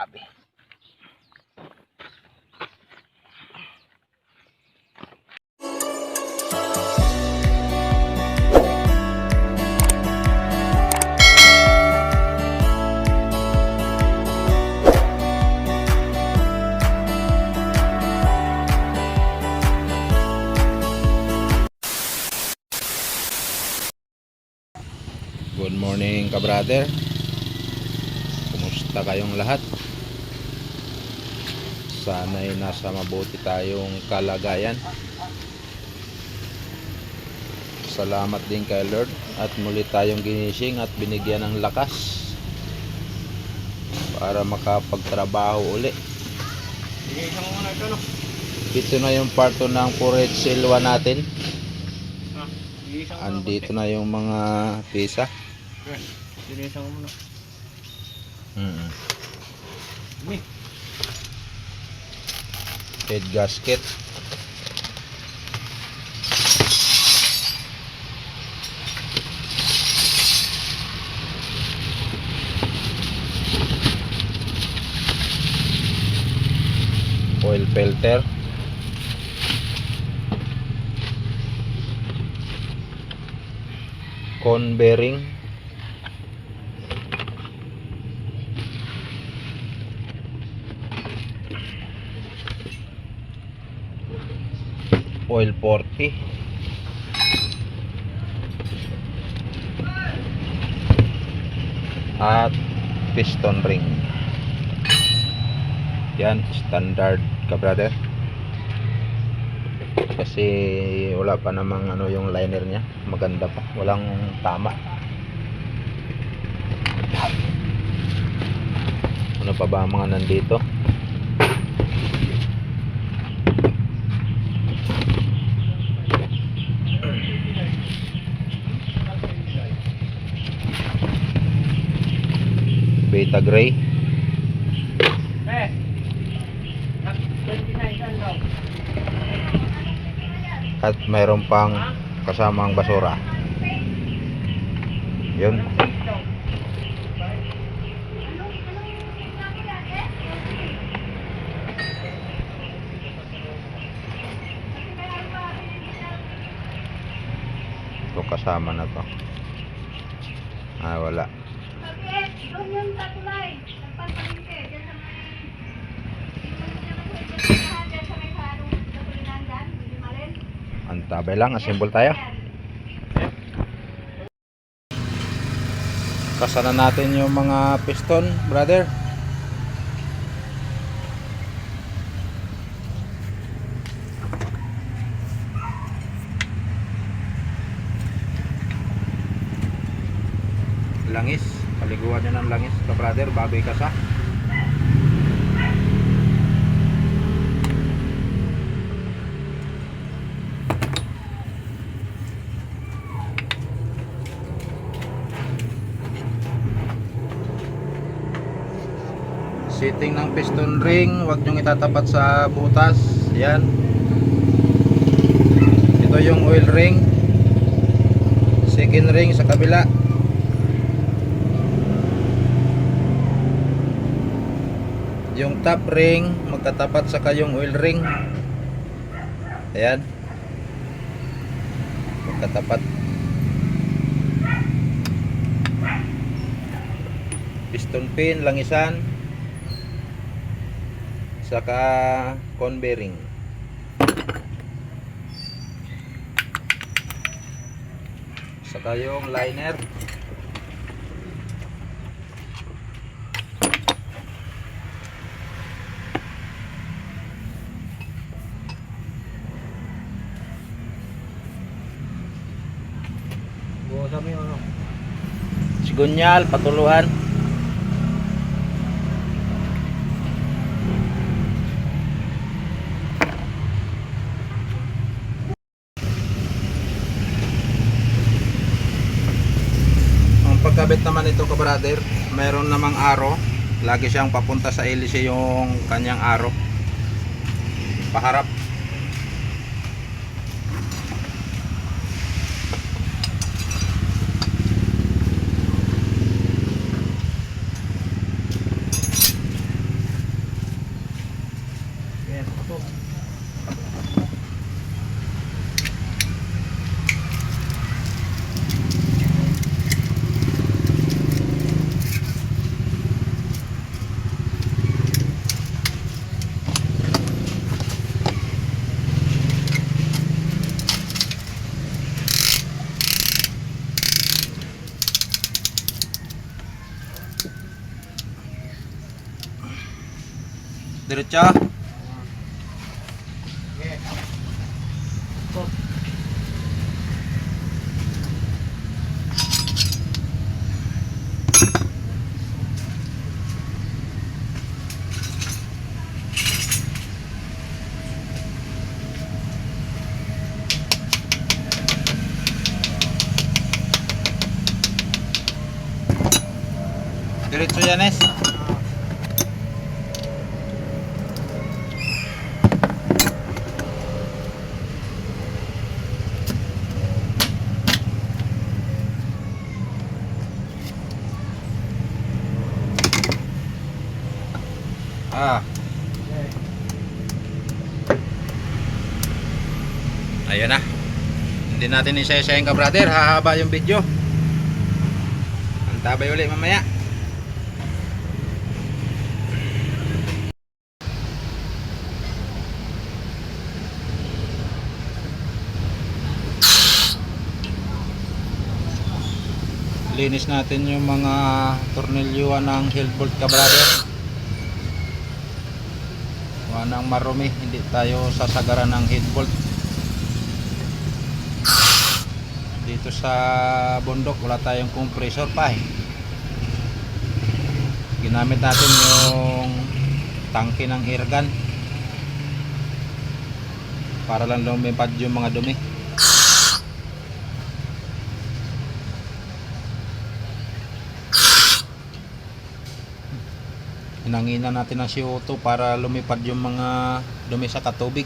Grabe. Good morning ka-brother. Kumusta kayong lahat? Sana'y nasa mabuti tayong kalagayan. Salamat din kay Lord at muli tayong ginising at binigyan ng lakas para makapagtrabaho uli. Ito na yung part 2 ng porridge silwa natin. Andito na yung mga pisa. Dinisang mo na. Head gasket. Oil filter. Cone bearing. Oil 40. At piston ring. Yan, standard ka brother. Kasi wala pa namang ano yung liner niya. Maganda pa, walang tama. Ano pa ba ang mga nandito? Beta gray. At mayroon pang kasamang basura. Yun. Ito kasama na to. Ah, wala. Antabay lang, assemble tayo. Kasana natin yung mga piston, brother. Langis, paliguan nyo ng langis ka brother bago ikasa. Setting ng piston ring, huwag nyong itatapat sa butas. Yan. Ito yung oil ring. Second ring sa kabila. Yung top ring magkatapat sa kayong oil ring. Ayan. Magkatapat. Piston pin, langisan. Saka cone bearing. Saka yung liner. Sigunyal, patuluhan. Pagkabit naman ito ka brother, mayroon namang aro. Lagi siyang papunta sa hélice yung kanyang aro. Paharap. Diretso. Okay. Stop. Diretso yan, Es. Ah, Okay. ayun na. Hindi natin isa-isahin ka, brother. Hahaba yung video. Antabay ulit mamaya. Linis natin yung mga tornilyuan ng heel bolt, ka, brother. Wanang marumi, hindi tayo sasagaran ng head bolt. Dito sa bundok wala tayong compressor pa eh. Ginamit natin yung tangke ng air gun para lang lumipad yung mga dumi. Hinanginan natin ng CO2 para lumipad yung mga dumi sa katubig.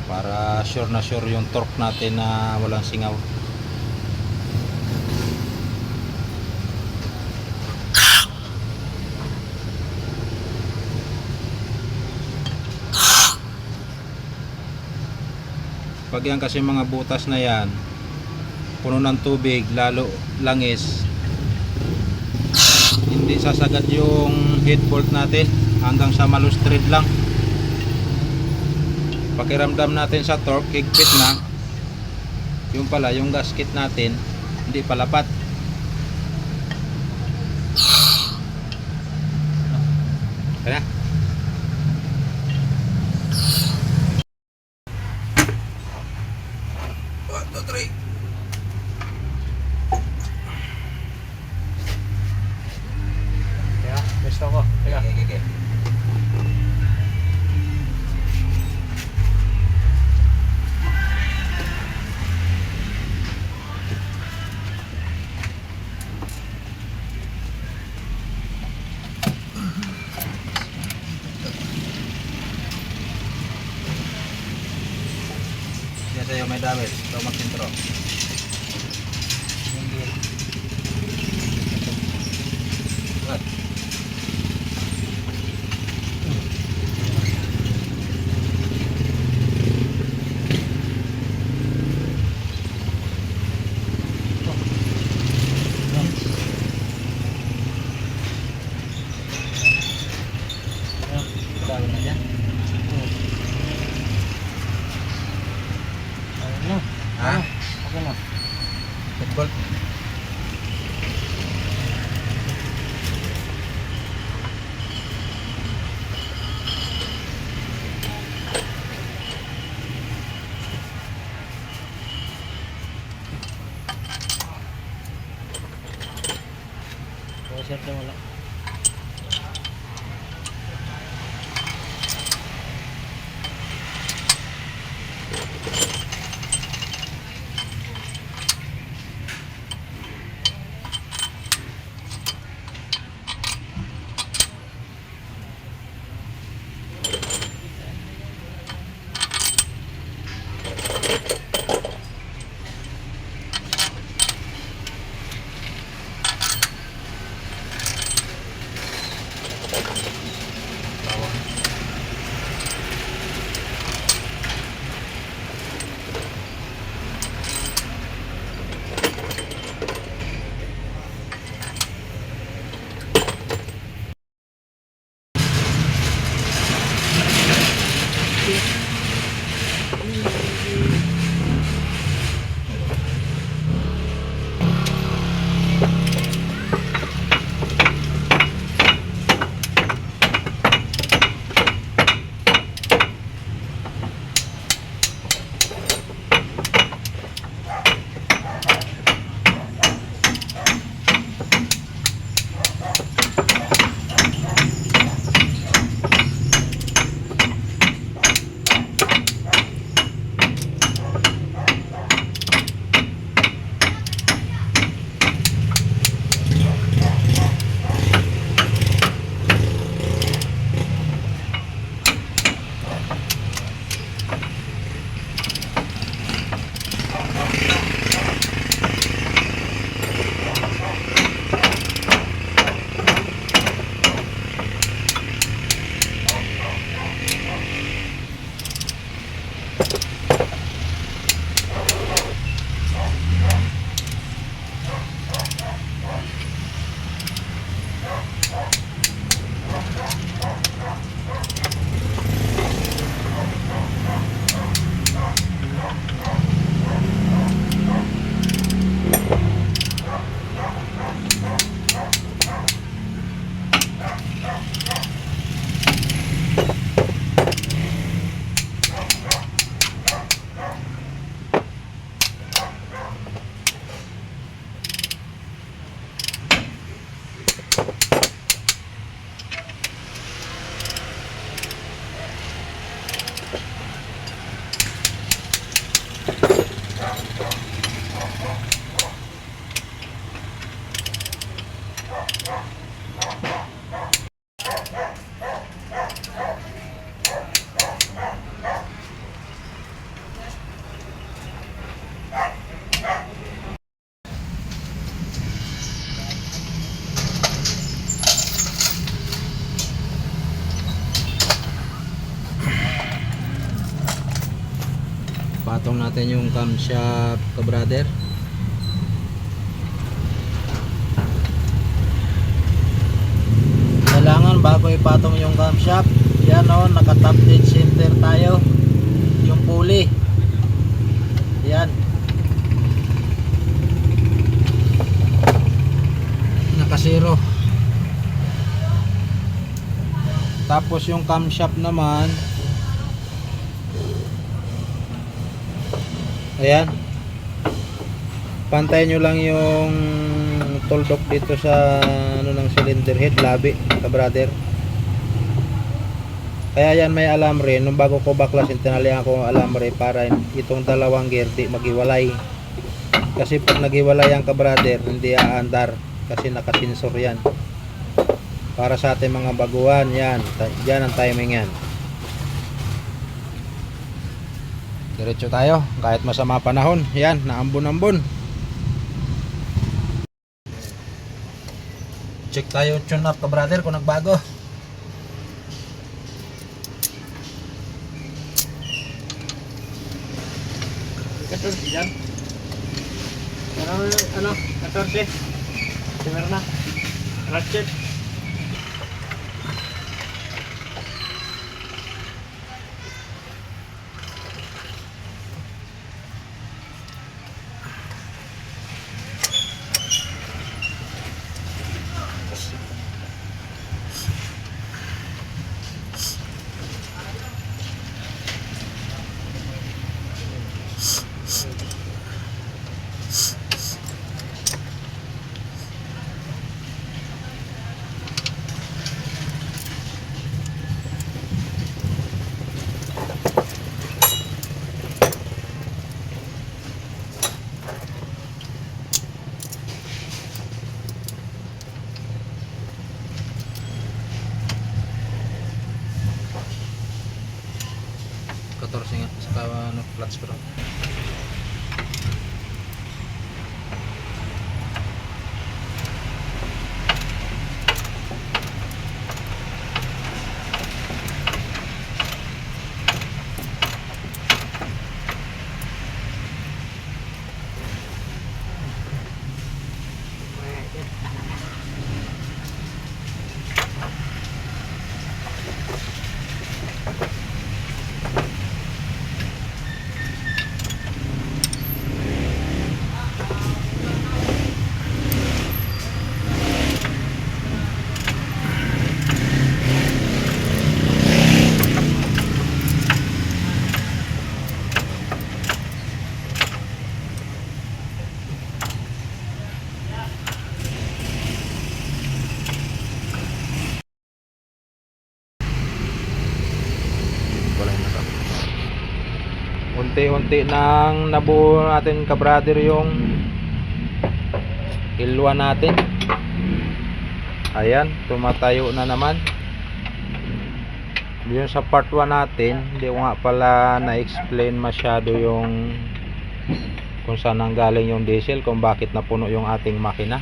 Para sure na sure yung torque natin na walang singaw. Pag yan kasi mga butas na yan puno ng tubig, lalo langis, hindi sasagad yung head bolt natin, hanggang sa malustred lang. Pakiramdam natin sa torque, higpit na. Yung pala, yung gasket natin hindi palapat. Kaya 1, 2, 3. Teka, gusto ko. Teka. Okay. Yan sa'yo may dawit. Ito mag-intro. Good. Dami na dyan. Ayun na. Ha? Okay na. Ipatong natin yung camshaft ka-brother. Kailangan bago ipatong yung camshaft, yan o, naka-top dead center tayo yung pulley. Yan, naka 0. Tapos yung camshaft naman, ayan, pantayin nyo lang yung tuldok dito sa ano ng cylinder head, labi ka-brother. Kaya yan may alambre. Nung bago ko baklasin, tinalihan ko ang alambre para itong dalawang gear di maghiwalay. Kasi pag naghiwalay yan ka-brother, hindi aandar kasi nakasensor yan. Para sa ating mga baguhan, yan, dyan ang timing yan. Diretso tayo kahit masama panahon. Yan, naambon-ambon. Check tayo tune up ka-brother kung nagbago. Yan. Ano? 14. Simmer na. Ratchet. Nga sa ano, flat screw. Unti-unti nang nabuo natin ka-brother yung ilwa natin. Ayan, tumatayo na naman. Yun sa part 1 natin, hindi ko nga pala na-explain masyado yung kung saan nanggaling yung diesel, kung bakit napuno yung ating makina.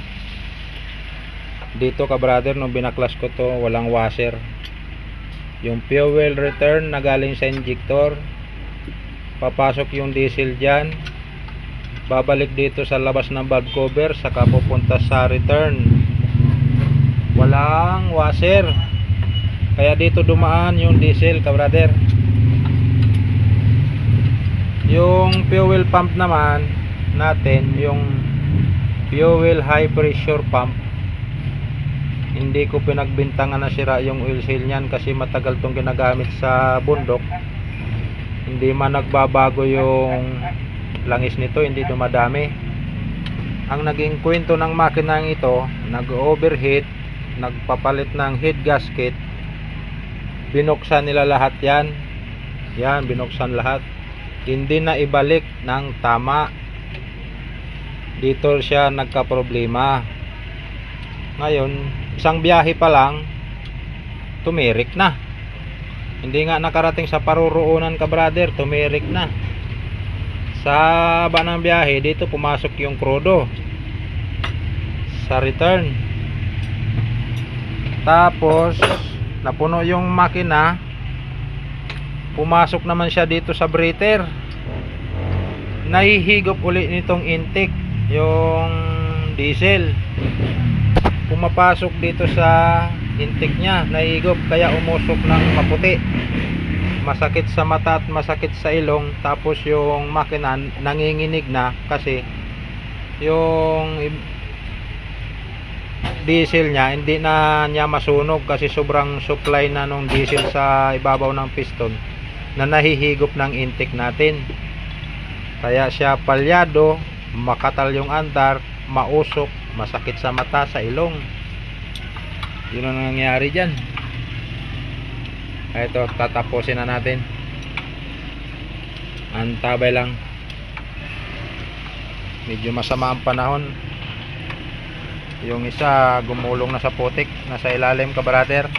Dito ka-brother, nung binaklas ko to, walang washer. Yung fuel return na galing sa injector, papasok yung diesel dyan, babalik dito sa labas ng valve cover, saka pupunta sa return. Walang washer, kaya dito dumaan yung diesel ka-brother. Yung fuel pump naman natin, yung fuel high pressure pump, hindi ko pinagbintangan na sira yung oil seal niyan kasi matagal tong ginagamit sa bundok. Hindi man nagbabago yung langis nito, hindi dumadami. Ang naging kwento ng makinang ito, nag-overheat, nagpapalit ng head gasket, binuksan nila lahat yan. Yan, binuksan lahat. Hindi na ibalik ng tama. Dito siya nagka-problema. Ngayon, isang biyahe pa lang, tumirik na. Hindi nga nakarating sa paruroonan ka-brother, tumirik na. Sa haba ng biyahe, dito pumasok yung krudo sa return. Tapos napuno yung makina, pumasok naman siya dito sa breather. nahihigop uli nitong intake yung diesel. Pumapasok dito sa intake niya, nahihigop, kaya umusok ng maputi, masakit sa mata at masakit sa ilong. Tapos yung makina nanginginig na kasi yung diesel niya hindi na niya masunog kasi sobrang supply na nung diesel sa ibabaw ng piston na nahihigop ng intake natin. Kaya siya palyado, makatal yung andar, mausok, masakit sa mata, sa ilong. Yun ang nangyayari dyan. Ito, tatapusin na natin. Antabay lang. Medyo masama ang panahon. Yung isa gumulong na sa putik, nasa ilalim, ka-brother.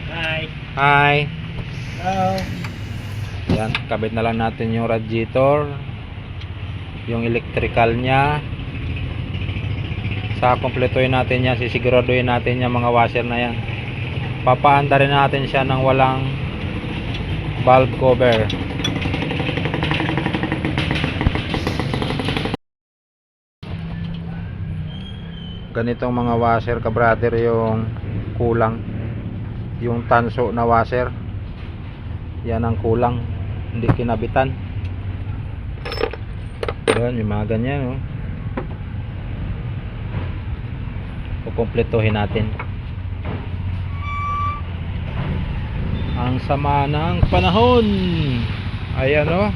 Hi. Hi. Hello. Yan, kabit na lang natin yung radiator, yung electrical nya. Sa kumpletuhin natin yan, sisiguraduhin natin yung mga washer na yan. Papaanda rin natin siya ng walang valve cover. Ganitong mga washer, ka-brother, yung kulang, yung tanso na washer, yan ang kulang, hindi kinabitan. Yan, yung mga ganyan, oh. Kukumpletuhin natin. Ang sama ng panahon. Ayan, oh.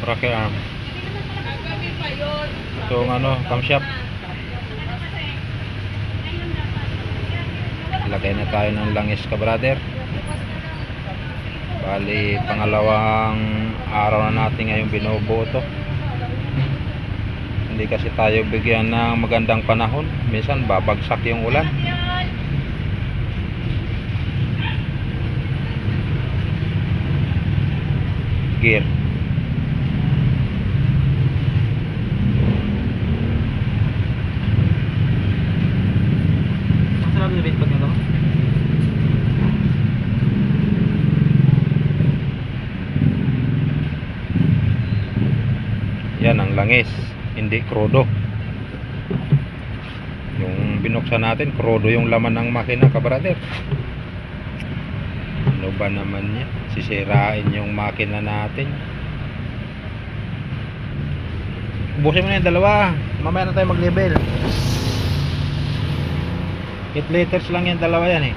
Rocket arm. Itong ano, camshaft. Lagay na tayo ng langis, ka-brother. Bali, pangalawang araw na natin ngayong binubuo to. Hindi kasi tayo bigyan ng magandang panahon. Minsan babagsak yung ulan. Gear. Yan ang langis, hindi krudo. Yung binuksan natin, krudo yung laman ng makina, ka-brother. Ano ba naman yan? Sisirain yung makina natin. Ubusin mo na yung dalawa, mamaya na tayo mag-level. 8 liters lang yan, dalawa yan eh.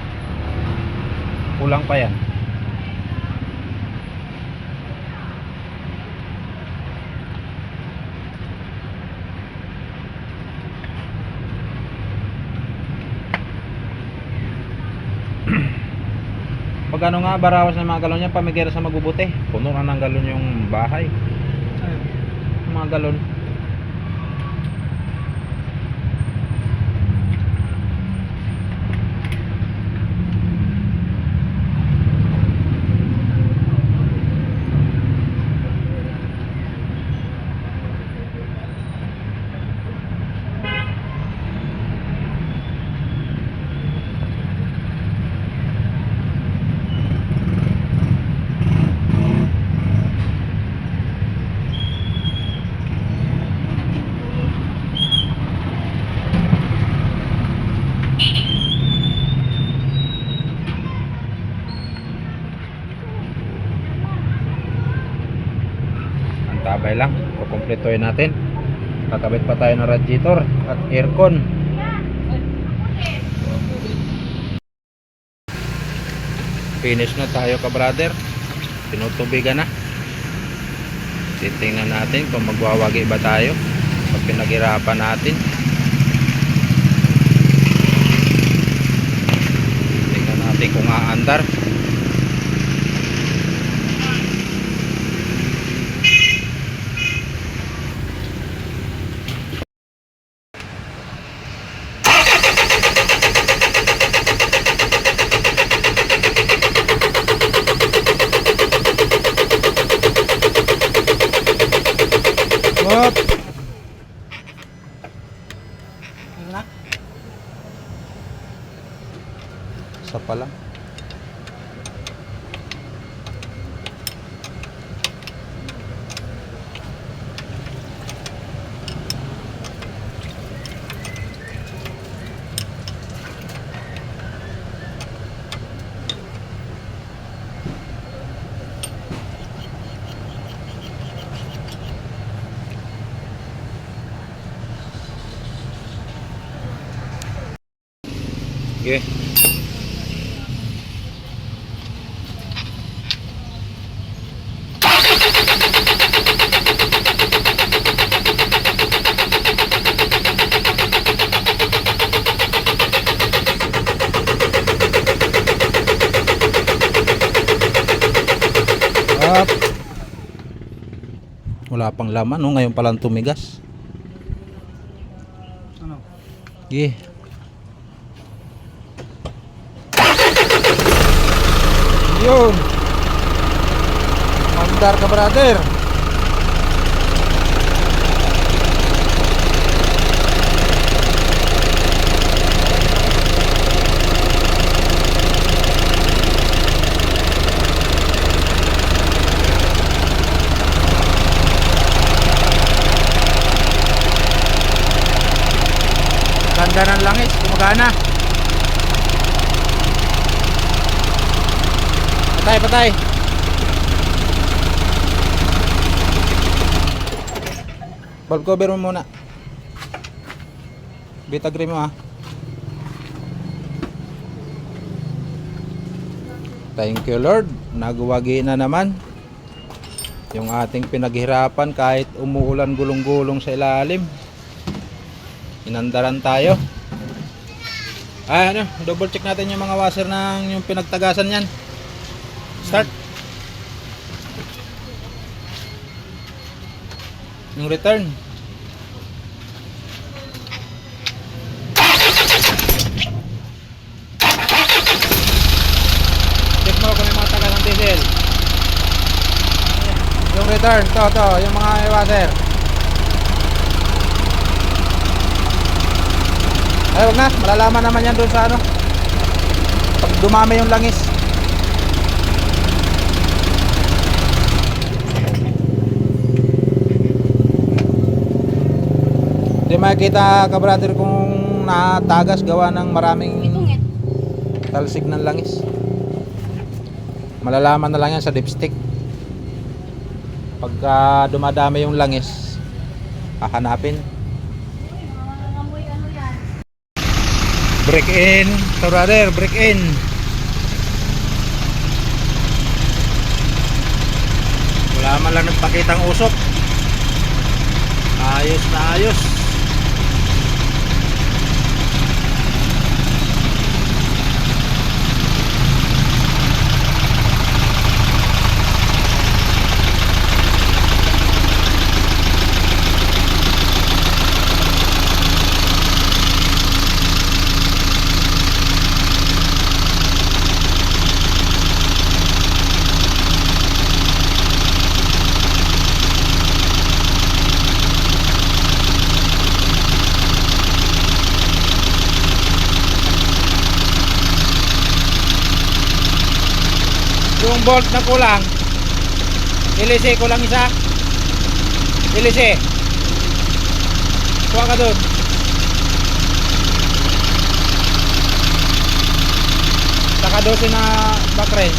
Kulang pa yan. Pag ano nga, barawas ng mga galon niya, pamigera sa magubuti. Puno na ng galon yung bahay. Mga galon. Tabay lang, kukumpletuhin natin. Kakabit pa tayo ng radiator at aircon. Finish na tayo, ka-brother. Tinutubigan na. Titingnan natin kung magwawagi ba tayo pag pinaghirapan natin. Tingnan natin kung aandar. na. Isa pa lang. Okay. Up. Wala pang laman, no? Ngayon palang tumigas. Ano? Okay. Yun. Mandar ka, brother. Ganda ng langis, gumagana. Patay, patay. Valve cover mo muna. Bitagri mo, ha. Thank you, Lord. Nagwagi na naman yung ating pinaghirapan kahit umuulan gulong-gulong sa ilalim. Inandaran tayo. Ano, double check natin yung mga washer ng yung pinagtagasan yan. Start. Yung return. Check mo kung may mga tagas ng diesel. Yung return, to, yung mga washer. Ay, wag na, malalaman naman yan doon sa ano pag dumami yung langis. Hindi makikita ka, brother, kung natagas gawa ng maraming talsik ng langis. Malalaman na lang yan sa dipstick. Pagka dumadami yung langis, hahanapin. Break in, so brother, break in. Wala man lang nagpakitang usok. Ayos na ayos. Yung bolt na kulang, ilise ko lang isa. Ilise. Kuha ka doon. Saka 12 na bakre.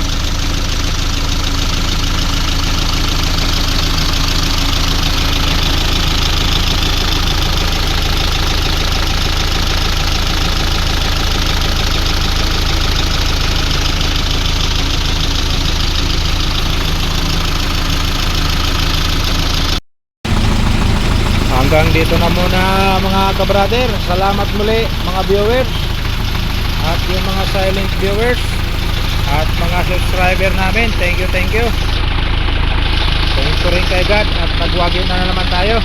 Hanggang dito na muna mga kabrader. Salamat muli mga viewers at yung mga silent viewers at mga subscriber namin. Thank you, thank you. Thank you rin kay God at nagwagi na naman tayo.